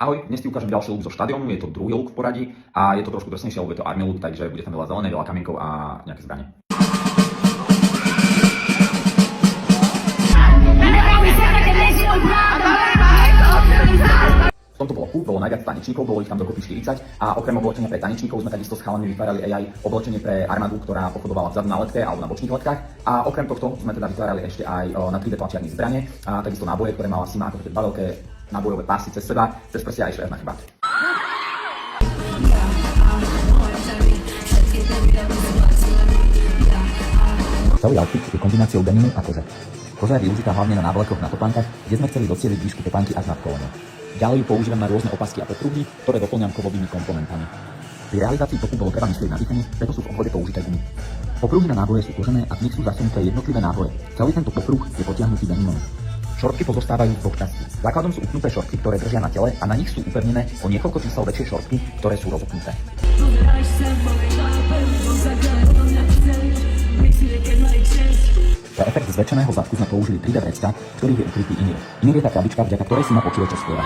Ahoj, dnes ti ukážem ďalší look zo štadiónu, je to druhý look v poradí a je to trošku drsnejšie, lebo je to army look, takže bude tam veľa zelenej, veľa kamienkov a nejaké zbranie. V tomto bloku bolo najviac tanečníkov, bolo ich tam dokopy 40 a okrem oblečenia pre tanečníkov sme takisto s chalami vytvárali aj oblečenie pre armádu, ktorá pochodovala vzadu na letke alebo na bočných letkách. A okrem tohto sme teda vytvárali ešte aj na 3D tlačiarni zbrane a takisto náboje, ktoré mala Sima ako také dva veľké nábojové pásy cez seba, cez prsia aj švert na chrbát. Celý outfit je kombináciou denimu a kože. Koža je využitá hlavne na návlekoch na topánkach, kde sme chceli docieliť výšku topánky až nad koleno. Ďalej ju používam na rôzne opasky a popruhy, ktoré doplňam kovovými komponentami. Pri realizácii topu bolo treba myslieť na dýchanie, preto sú v obvode použité gumy. Popruhy na náboje sú kožené a v nich sú zasunuté jednotlivé náboje. Celý tento popruh je potiahnutý denimom. Šortky pozostávajú z dvoch častí. Základom sú upnuté šortky, ktoré držia na tele a na nich sú upevnené o niekoľko čísel väčšie šortky, ktoré sú rozopnuté. Pre efekt zväčšeného zadku sme použili 3D vrecka, v ktorých je ukrytý inír. Inír je tá krabička, vďaka ktorej si ma počuje, čo spieva.